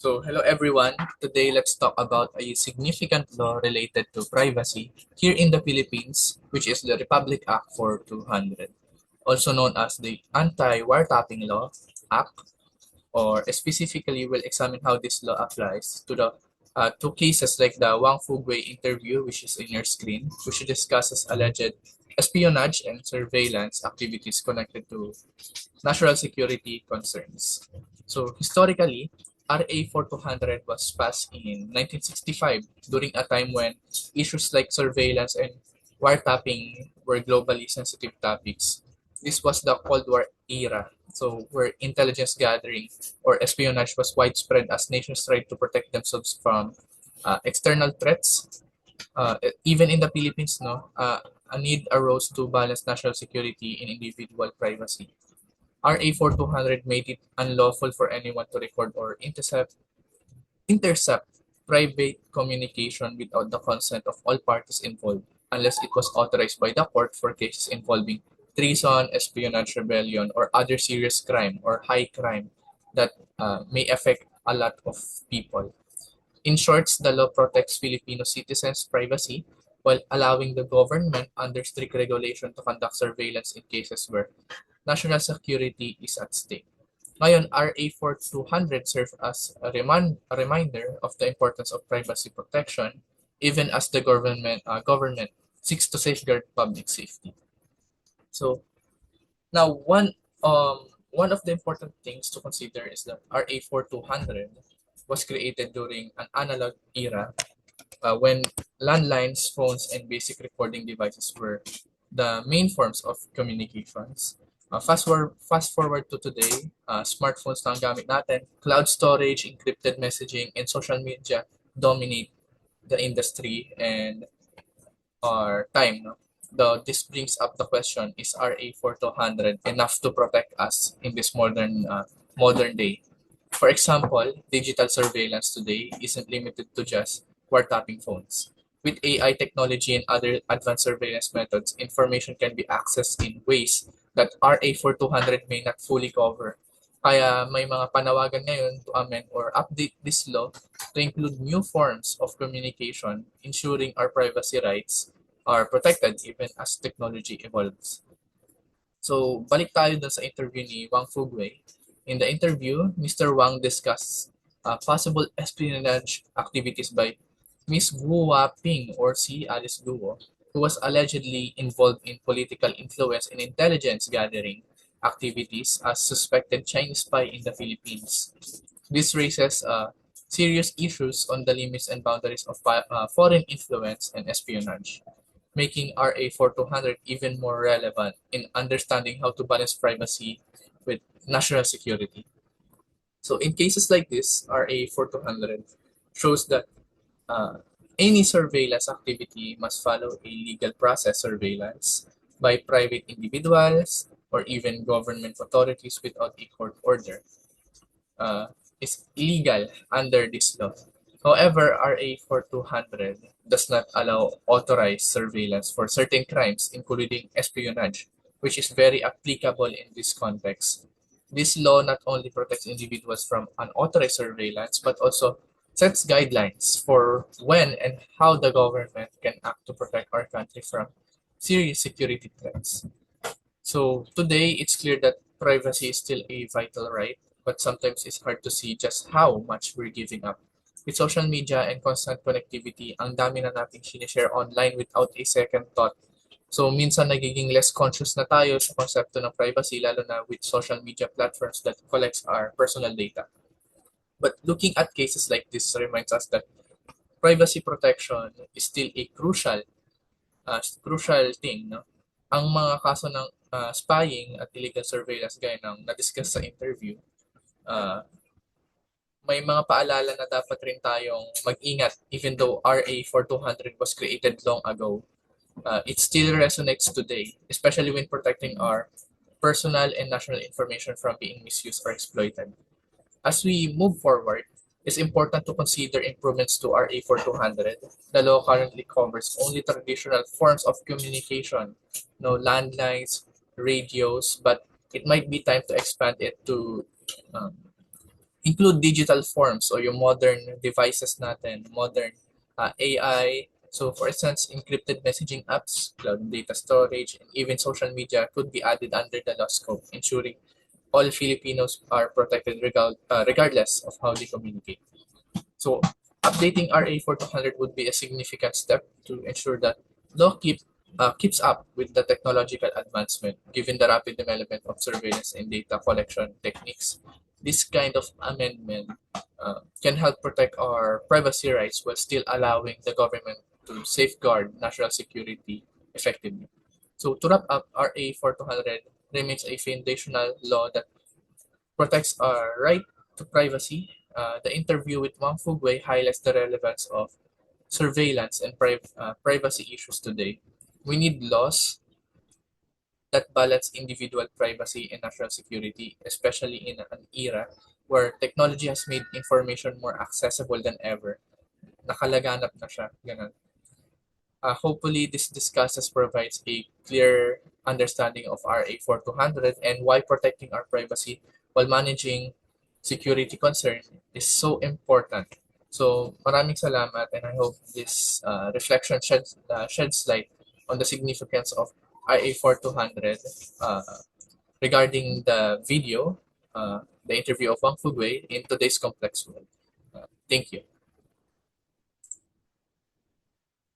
Hello everyone. Today, let's talk about a significant law related to privacy here in the Philippines, which is the Republic Act 4200, also known as the Anti-Wiretapping Law Act, or specifically, we'll examine how this law applies to the two cases like the Wang Fugwei interview, which is in your screen, which discusses alleged espionage and surveillance activities connected to national security concerns. So historically, RA 4200 was passed in 1965 during a time when issues like surveillance and wiretapping were globally sensitive topics. This was the Cold War era, so where intelligence gathering or espionage was widespread as nations tried to protect themselves from external threats. Even in the Philippines, a need arose to balance national security and individual privacy. RA 4200 made it unlawful for anyone to record or intercept private communication without the consent of all parties involved, unless it was authorized by the court for cases involving treason, espionage, rebellion, or other serious crime or high crime that may affect a lot of people. In short, the law protects Filipino citizens' privacy while allowing the government under strict regulation to conduct surveillance in cases where national security is at stake. Ngayon, RA 4200 serves as a reminder of the importance of privacy protection even as the government seeks to safeguard public safety. So now one of the important things to consider is that RA 4200 was created during an analog era when landlines, phones, and basic recording devices were the main forms of communications. Fast forward to today, smartphones na ang gamit natin, cloud storage, encrypted messaging, and social media dominate the industry and our time. No? This brings up the question, is RA 4200 enough to protect us in this modern day? For example, digital surveillance today isn't limited to just wiretapping phones. With AI technology and other advanced surveillance methods, information can be accessed in ways that RA 4200 may not fully cover. Kaya may mga panawagan ngayon to amend or update this law to include new forms of communication, ensuring our privacy rights are protected even as technology evolves. So, balik tayo dun sa interview ni Wang Fugwei. In the interview, Mr. Wang discussed possible espionage activities by Miss Guo Ping or si Alice Guo, who was allegedly involved in political influence and intelligence gathering activities as suspected Chinese spy in the Philippines. This raises serious issues on the limits and boundaries of foreign influence and espionage, making RA 4200 even more relevant in understanding how to balance privacy with national security. So in cases like this, RA 4200 shows that uh, any surveillance activity must follow a legal process surveillance by private individuals or even government authorities without a court order uh, is illegal under this law. However, RA 4200 does not allow authorized surveillance for certain crimes, including espionage, which is very applicable in this context. This law not only protects individuals from unauthorized surveillance, but also sets guidelines for when and how the government can act to protect our country from serious security threats. So today, it's clear that privacy is still a vital right, but sometimes it's hard to see just how much we're giving up. With social media and constant connectivity, ang dami na nating sinishare online without a second thought. So minsan nagiging less conscious na tayo sa konsepto ng privacy, lalo na with social media platforms that collects our personal data. But looking at cases like this reminds us that privacy protection is still a crucial thing. No? Ang mga kaso ng spying at illegal surveillance gaya ng na-discuss sa interview, uh, may mga paalala na dapat rin tayong mag-ingat even though RA 4200 was created long ago. It still resonates today, especially when protecting our personal and national information from being misused or exploited. As we move forward, it's important to consider improvements to RA 4200. The law currently covers only traditional forms of communication, no landlines, radios, but it might be time to expand it to um, include digital forms o yung modern devices natin, modern AI. So for instance, encrypted messaging apps, cloud data storage, and even social media could be added under the law scope, ensuring all Filipinos are protected regardless of how they communicate. So updating RA 4200 would be a significant step to ensure that law keeps up with the technological advancement. Given the rapid development of surveillance and data collection techniques, this kind of amendment can help protect our privacy rights while still allowing the government to safeguard national security effectively. So to wrap up, RA 4200 remains a foundational law that protects our right to privacy. The interview with Wang Fugwei highlights the relevance of surveillance and privacy issues today. We need laws that balance individual privacy and national security, especially in an era where technology has made information more accessible than ever. Nakalaganap na siya. Ganun. Hopefully, this discusses provides a clear understanding of RA 4200 and why protecting our privacy while managing security concern is so important. So, maraming salamat and I hope this reflection sheds light on the significance of RA 4200 regarding the video, the interview of Wang Fugwei in today's complex world. Thank you.